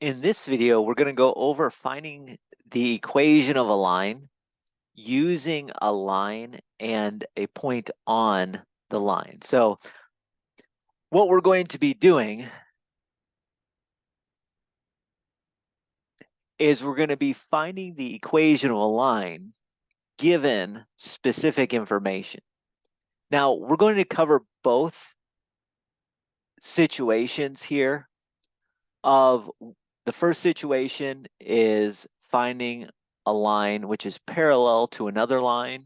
In this video, we're going to go over finding the equation of a line using a line and a point on the line. So what we're going to be doing is we're going to be finding the equation of a line given specific information. Now, we're going to cover both situations here. The first situation is finding a line which is parallel to another line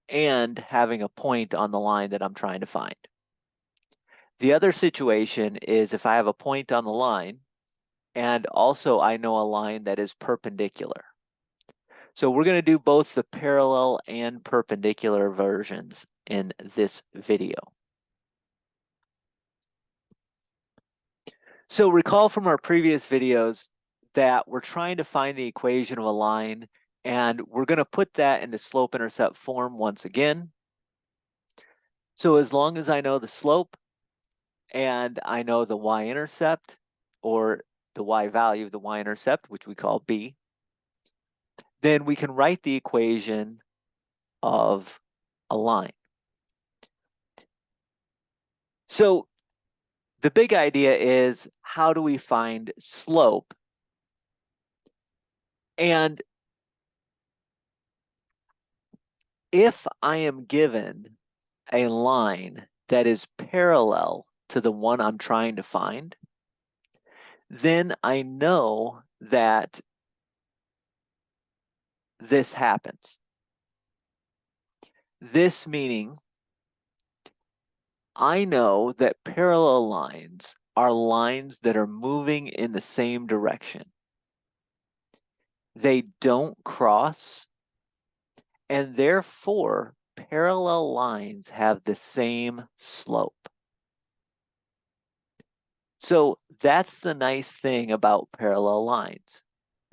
and having a point on the line that I'm trying to find. The other situation is if I have a point on the line and also I know a line that is perpendicular. So we're going to do both the parallel and perpendicular versions in this video. So recall from our previous videos that we're trying to find the equation of a line, and we're going to put that into slope-intercept form once again. So as long as I know the slope and I know the y-intercept, or the y-value of the y-intercept, which we call b, then we can write the equation of a line. So the big idea is, how do we find slope? And if I am given a line that is parallel to the one I'm trying to find, then I know that this happens. This meaning I know that parallel lines are lines that are moving in the same direction. They don't cross, and therefore parallel lines have the same slope. So that's the nice thing about parallel lines.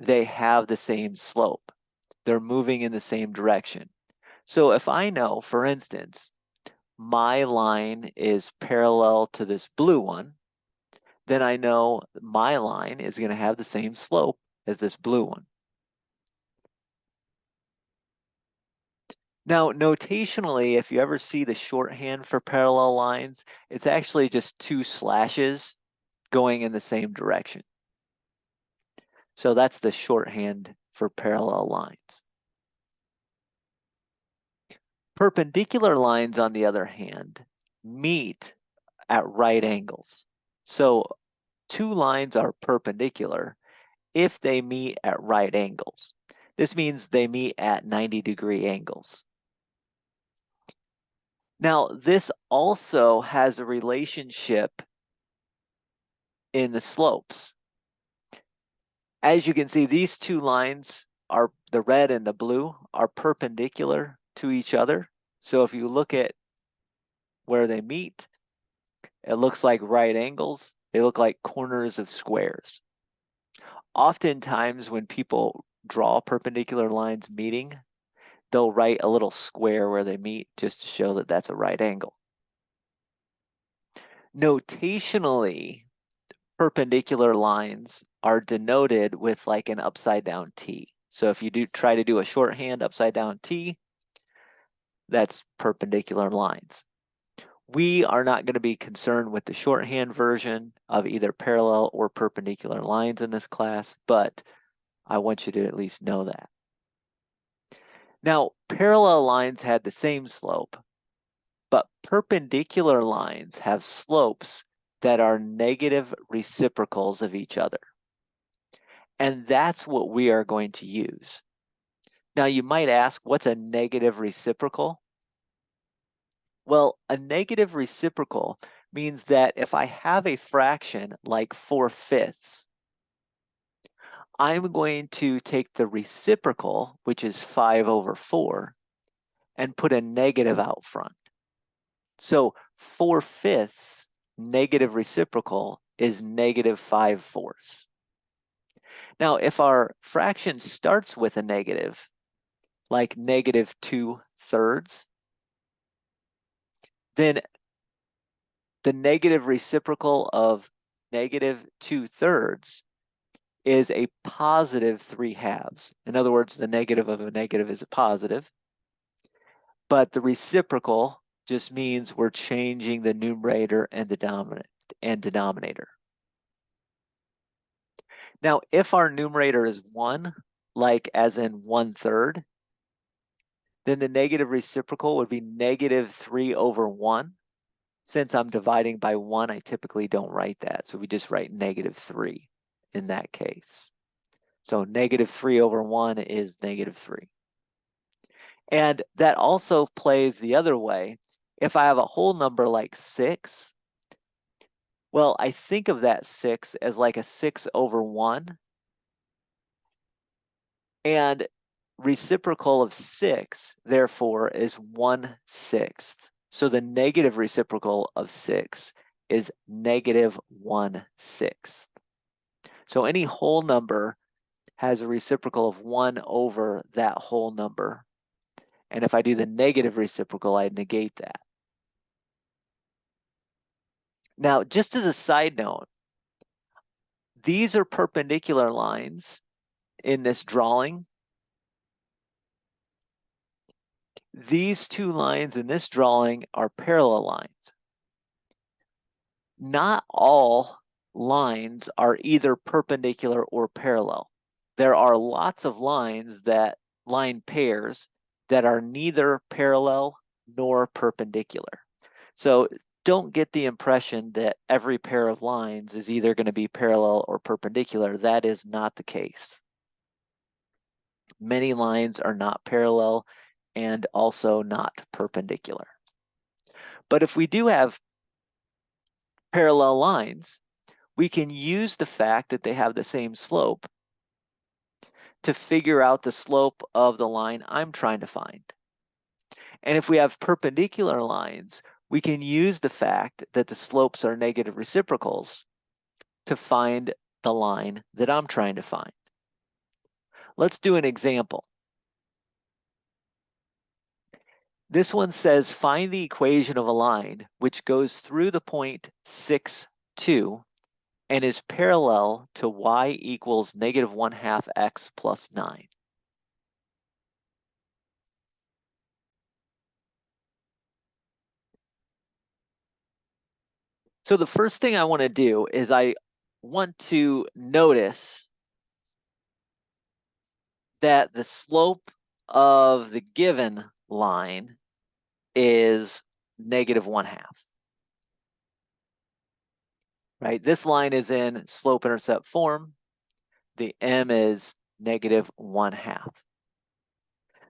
They have the same slope. They're moving in the same direction. So if I know, for instance, my line is parallel to this blue one, then I know my line is going to have the same slope as this blue one. Now, notationally, if you ever see the shorthand for parallel lines, it's actually just two slashes going in the same direction. So that's the shorthand for parallel lines. Perpendicular lines, on the other hand, meet at right angles. So two lines are perpendicular if they meet at right angles. This means they meet at 90-degree angles. Now, this also has a relationship in the slopes. As you can see, these two lines, are the red and the blue, are perpendicular to each other. So if you look at where they meet, it looks like right angles. They look like corners of squares. Oftentimes when people draw perpendicular lines meeting, they'll write a little square where they meet just to show that that's a right angle. Notationally, perpendicular lines are denoted with like an upside down T. So if you try to do a shorthand upside down T, that's perpendicular lines. We are not going to be concerned with the shorthand version of either parallel or perpendicular lines in this class, but I want you to at least know that. Now, parallel lines had the same slope, but perpendicular lines have slopes that are negative reciprocals of each other. And that's what we are going to use. Now, you might ask, what's a negative reciprocal? Well, a negative reciprocal means that if I have a fraction like 4/5, I'm going to take the reciprocal, which is 5/4, and put a negative out front. So 4/5 negative reciprocal is -5/4. Now, if our fraction starts with a negative, like -2/3, then the negative reciprocal of -2/3 is a positive 3/2. In other words, the negative of a negative is a positive. But the reciprocal just means we're changing the numerator and the denominator. Now, if our numerator is 1, like as in 1/3, then the negative reciprocal would be -3/1. Since I'm dividing by 1, I typically don't write that. So we just write -3 in that case. So -3/1 is -3. And that also plays the other way. If I have a whole number like 6, well, I think of that 6 as like a 6/1. And reciprocal of 6, therefore, is 1/6. So the negative reciprocal of 6 is -1/6. So any whole number has a reciprocal of 1 over that whole number. And if I do the negative reciprocal, I negate that. Now, just as a side note, these are perpendicular lines in this drawing. These two lines in this drawing are parallel lines. Not all lines are either perpendicular or parallel. There are lots of line pairs that are neither parallel nor perpendicular. So don't get the impression that every pair of lines is either going to be parallel or perpendicular. That is not the case. Many lines are not parallel and also not perpendicular. But if we do have parallel lines, we can use the fact that they have the same slope to figure out the slope of the line I'm trying to find. And if we have perpendicular lines, we can use the fact that the slopes are negative reciprocals to find the line that I'm trying to find. Let's do an example. This one says, find the equation of a line which goes through the point 6, 2 and is parallel to y equals -1/2 x plus 9. So the first thing I want to do is I want to notice that the slope of the given line is -1/2. Right? This line is in slope-intercept form. The m is -1/2.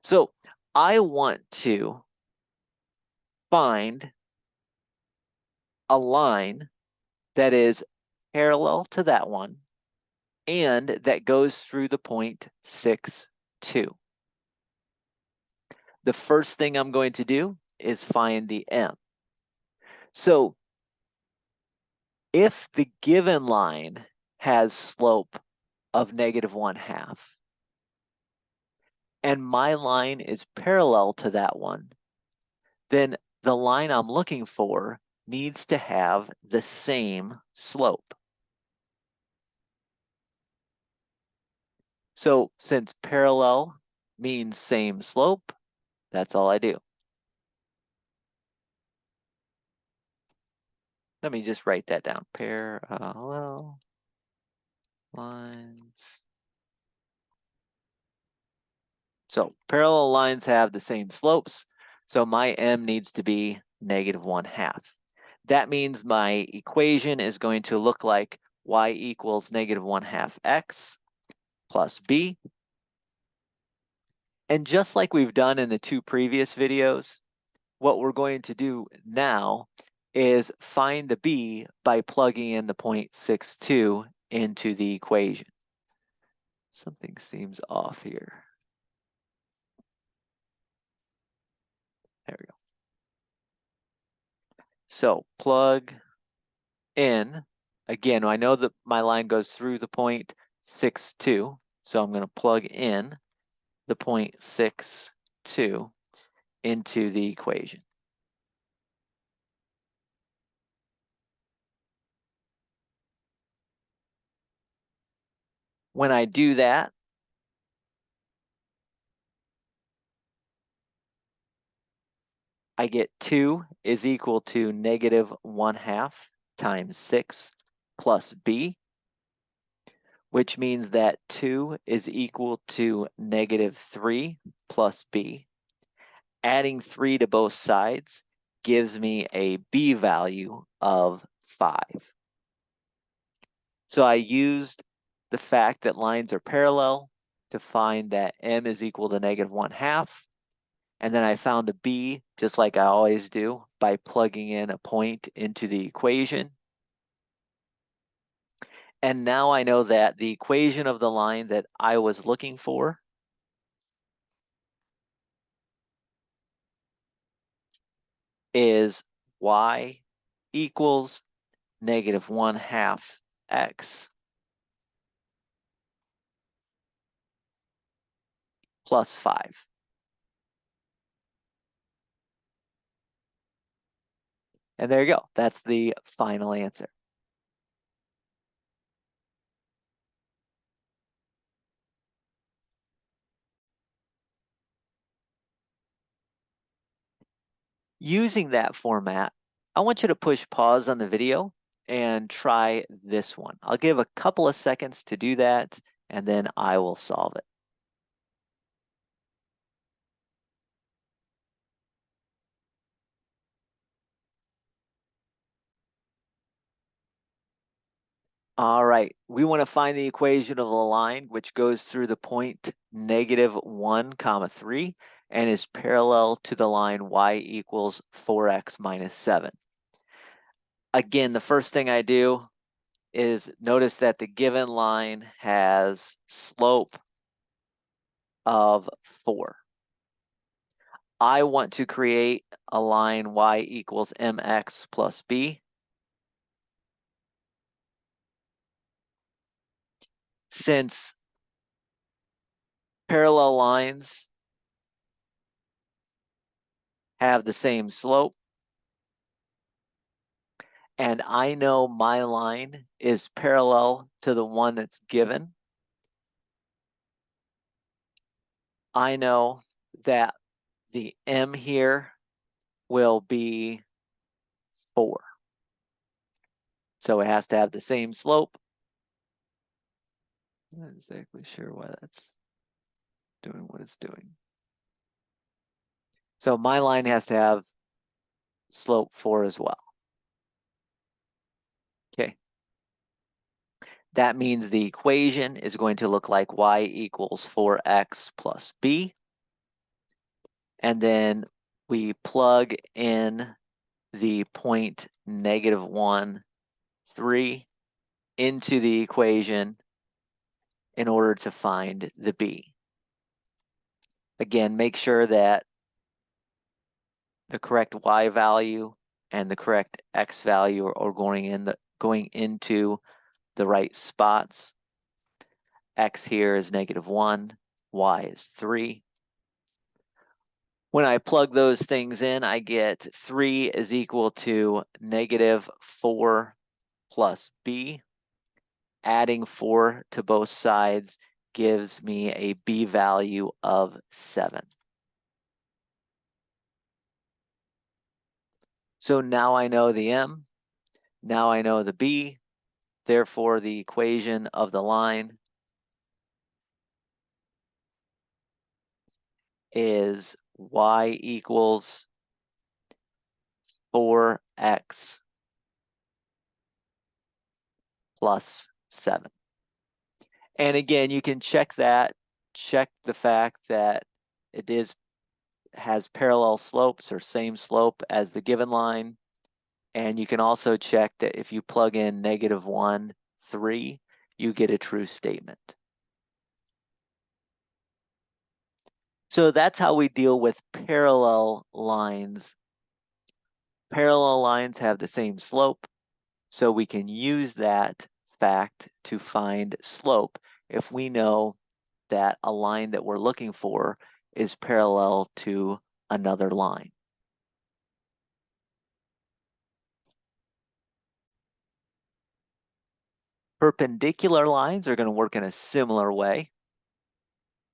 So I want to find a line that is parallel to that one and that goes through the point 6, 2. The first thing I'm going to do is find the m. So if the given line has slope of -1/2 and my line is parallel to that one, then the line I'm looking for needs to have the same slope. So since parallel means same slope, that's all I do. Let me just write that down. Parallel lines. So parallel lines have the same slopes. So my m needs to be -1/2. That means my equation is going to look like y equals -1/2 x plus b. And just like we've done in the two previous videos, what we're going to do now is find the b by plugging in the 0.62 into the equation. Something seems off here. There we go. So plug in. Again, I know that my line goes through the 0.62, so I'm going to plug in the 0.62 into the equation. When I do that, I get 2 is equal to -1/2 times 6 plus b, which means that 2 is equal to -3 plus b. Adding 3 to both sides gives me a b value of 5. So I used the fact that lines are parallel to find that m is equal to -1/2. And then I found a b, just like I always do, by plugging in a point into the equation. And now I know that the equation of the line that I was looking for is y equals -1/2 x plus 5. And there you go. That's the final answer. Using that format, I want you to push pause on the video and try this one. I'll give a couple of seconds to do that, and then I will solve it. All right, we want to find the equation of the line which goes through the point -1, 3 and is parallel to the line y equals 4x minus 7. Again, the first thing I do is notice that the given line has slope of 4. I want to create a line y equals mx plus b. Since parallel lines have the same slope, and I know my line is parallel to the one that's given, I know that the m here will be 4. So it has to have the same slope. I'm not exactly sure why that's doing what it's doing. So my line has to have slope 4 as well. Okay. That means the equation is going to look like y equals 4x plus b. And then we plug in the point -1, 3 into the equation in order to find the b. Again, make sure that the correct y value and the correct x value are going into the right spots. X here is -1, y is 3. When I plug those things in, I get 3 is equal to -4 plus b. Adding 4 to both sides gives me a b value of 7. So now I know the m, now I know the b, therefore the equation of the line is y equals 4x plus 7. And again, you can check the fact that it has parallel slopes or same slope as the given line. And you can also check that if you plug in -1, 3, you get a true statement. So that's how we deal with parallel lines. Parallel lines have the same slope, so we can use that fact to find slope if we know that a line that we're looking for is parallel to another line. Perpendicular lines are going to work in a similar way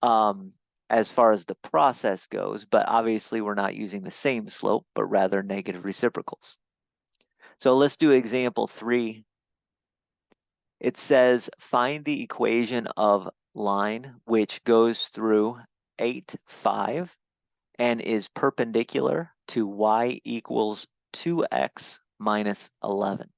as far as the process goes, but obviously we're not using the same slope, but rather negative reciprocals. So let's do example 3. It says find the equation of line which goes through 8, 5 and is perpendicular to y equals 2x minus 11.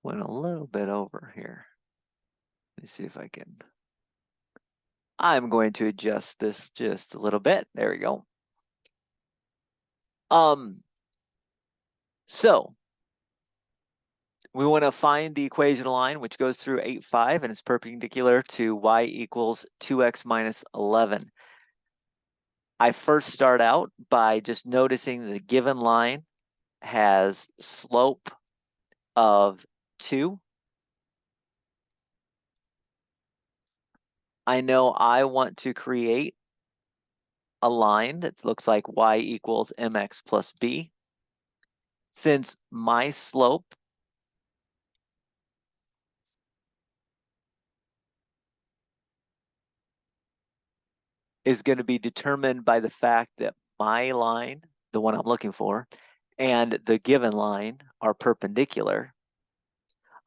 Went a little bit over here. Let me see if I can. I'm going to adjust this just a little bit. There we go. So we want to find the equation of line which goes through 8, 5 and is perpendicular to y equals 2x minus 11. I first start out by just noticing the given line has slope of 2. I know I want to create a line that looks like y equals mx plus b. Since my slope is going to be determined by the fact that my line, the one I'm looking for, and the given line are perpendicular,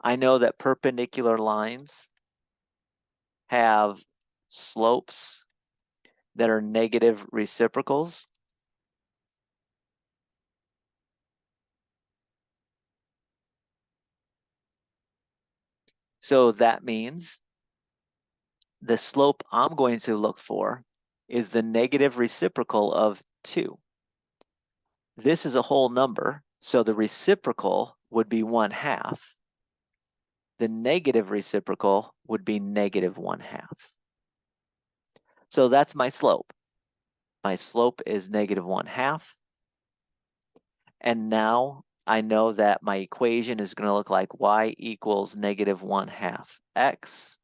I know that perpendicular lines have slopes that are negative reciprocals. So that means the slope I'm going to look for is the negative reciprocal of 2. This is a whole number, so the reciprocal would be 1/2. The negative reciprocal would be negative 1/2. So that's my slope. My slope is negative 1/2. And now I know that my equation is going to look like y equals negative 1/2 x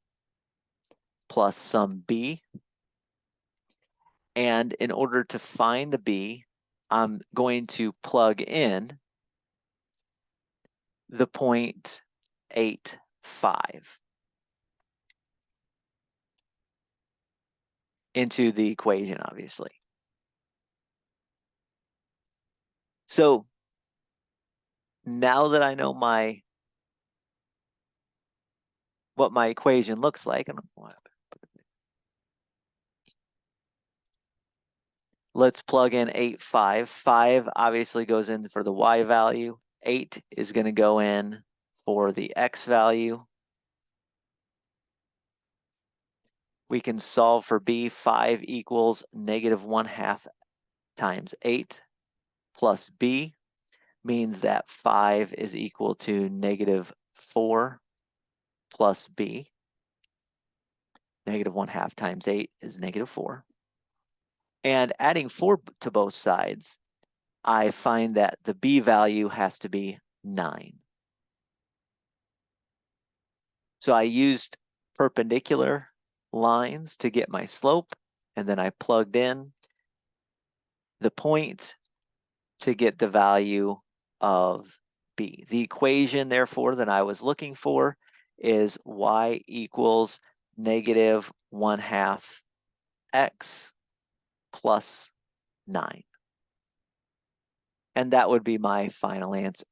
plus some b. And in order to find the b, I'm going to plug in the 0.85 into the equation, obviously. So now that I know what my equation looks like, let's plug in 8, 5. 5 obviously goes in for the y value. 8 is going to go in for the x value. We can solve for b. 5 equals negative 1/2 times 8 plus b means that 5 is equal to negative 4 plus b. Negative 1/2 times 8 is negative 4. And adding 4 to both sides, I find that the b value has to be 9. So I used perpendicular lines to get my slope, and then I plugged in the point to get the value of b. The equation, therefore, that I was looking for is y equals negative 1/2 x plus 9. And that would be my final answer.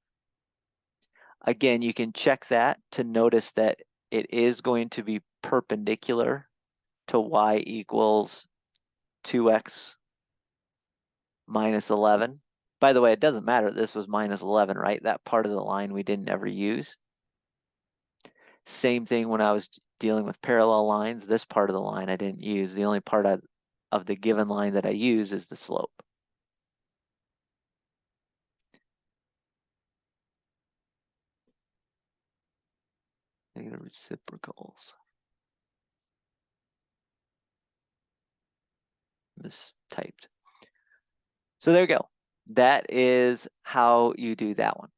Again, you can check that to notice that it is going to be perpendicular to y equals 2x minus 11. By the way, it doesn't matter, this was minus 11, right? That part of the line we didn't ever use. Same thing when I was dealing with parallel lines, this part of the line I didn't use. The only part of the given line that I use is the slope. Negative reciprocals. Mistyped. So there you go. That is how you do that one.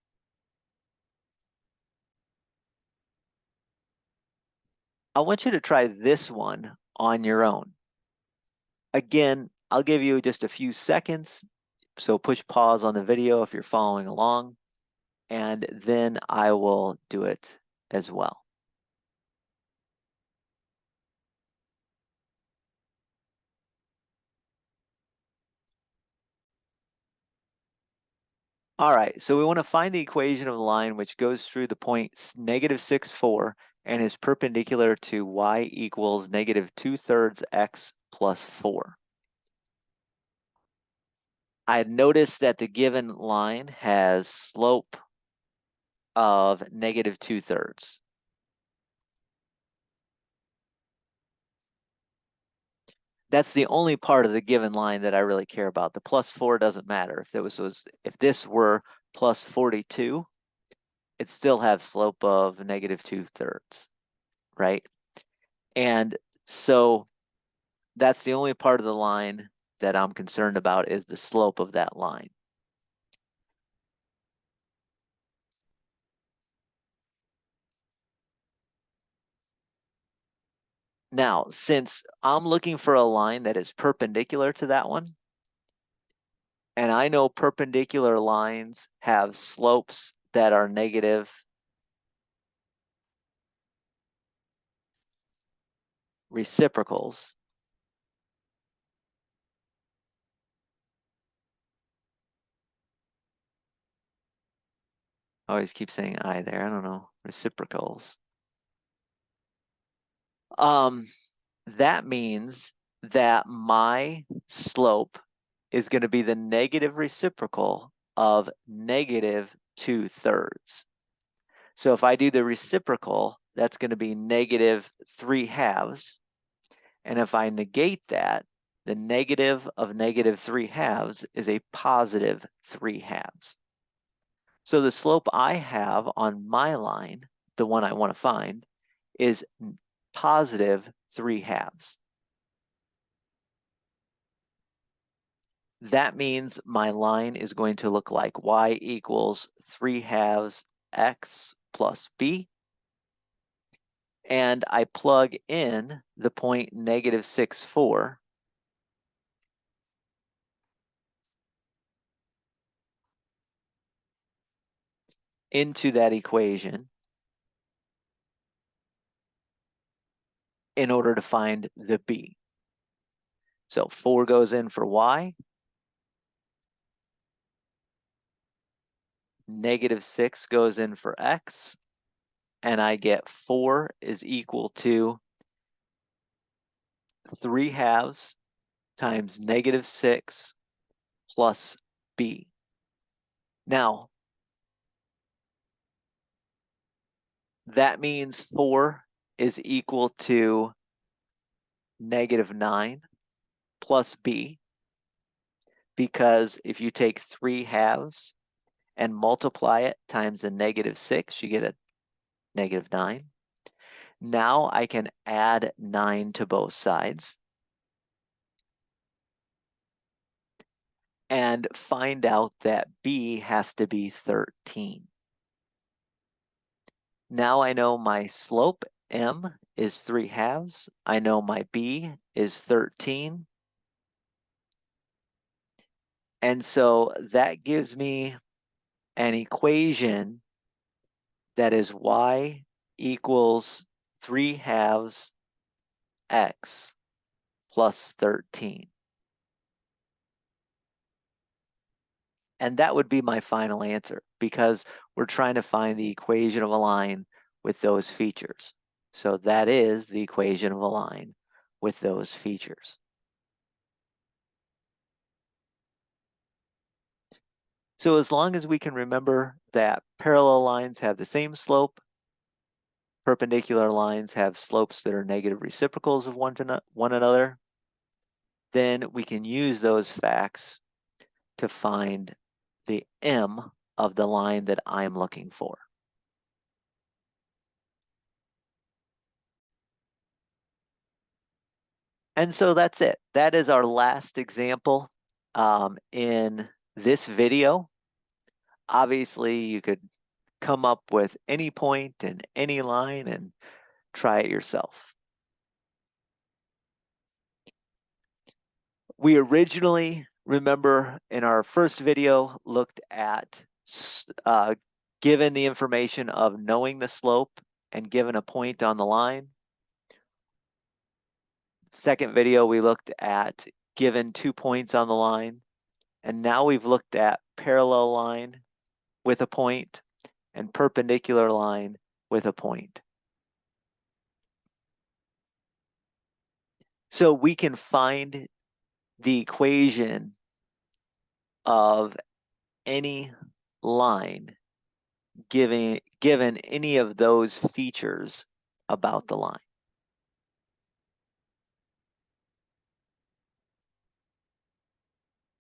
I want you to try this one on your own. Again, I'll give you just a few seconds, so push pause on the video if you're following along. and then I will do it as well. All right, so we want to find the equation of the line which goes through the point negative 6, 4 and is perpendicular to y equals negative 2/3 x plus 4. I had noticed that the given line has slope of negative 2/3. That's the only part of the given line that I really care about. The plus 4 doesn't matter. If this were plus 42, it still have slope of negative 2/3, right? And so that's the only part of the line that I'm concerned about is the slope of that line. Now, since I'm looking for a line that is perpendicular to that one, and I know perpendicular lines have slopes that are negative reciprocals, I always keep saying I there, I don't know, reciprocals. That means that my slope is going to be the negative reciprocal of negative 2/3. So if I do the reciprocal, that's going to be negative 3/2. And if I negate that, the negative of negative 3/2 is a positive 3/2. So the slope I have on my line, the one I want to find, is positive 3/2. That means my line is going to look like y equals 3/2 x plus b. And I plug in the point negative 6, 4 into that equation in order to find the b. So 4 goes in for y, negative 6 goes in for x, and I get 4 is equal to 3/2 times negative 6 plus b. Now, that means 4 is equal to negative 9 plus b, because if you take 3/2 and multiply it times the negative 6, you get a negative 9. Now I can add 9 to both sides and find out that b has to be 13. Now I know my slope, m, is 3/2. I know my b is 13. And so that gives me an equation that is y equals 3/2 x plus 13. And that would be my final answer, because we're trying to find the equation of a line with those features. So that is the equation of a line with those features. So as long as we can remember that parallel lines have the same slope, perpendicular lines have slopes that are negative reciprocals of one another, then we can use those facts to find the m of the line that I'm looking for. And so that's it. That is our last example in this video. Obviously, you could come up with any point and any line and try it yourself. We originally, remember in our first video, looked at given the information of knowing the slope and given a point on the line. Second video, we looked at given 2 points on the line. And now we've looked at parallel line with a point and perpendicular line with a point. So we can find the equation of any line given any of those features about the line.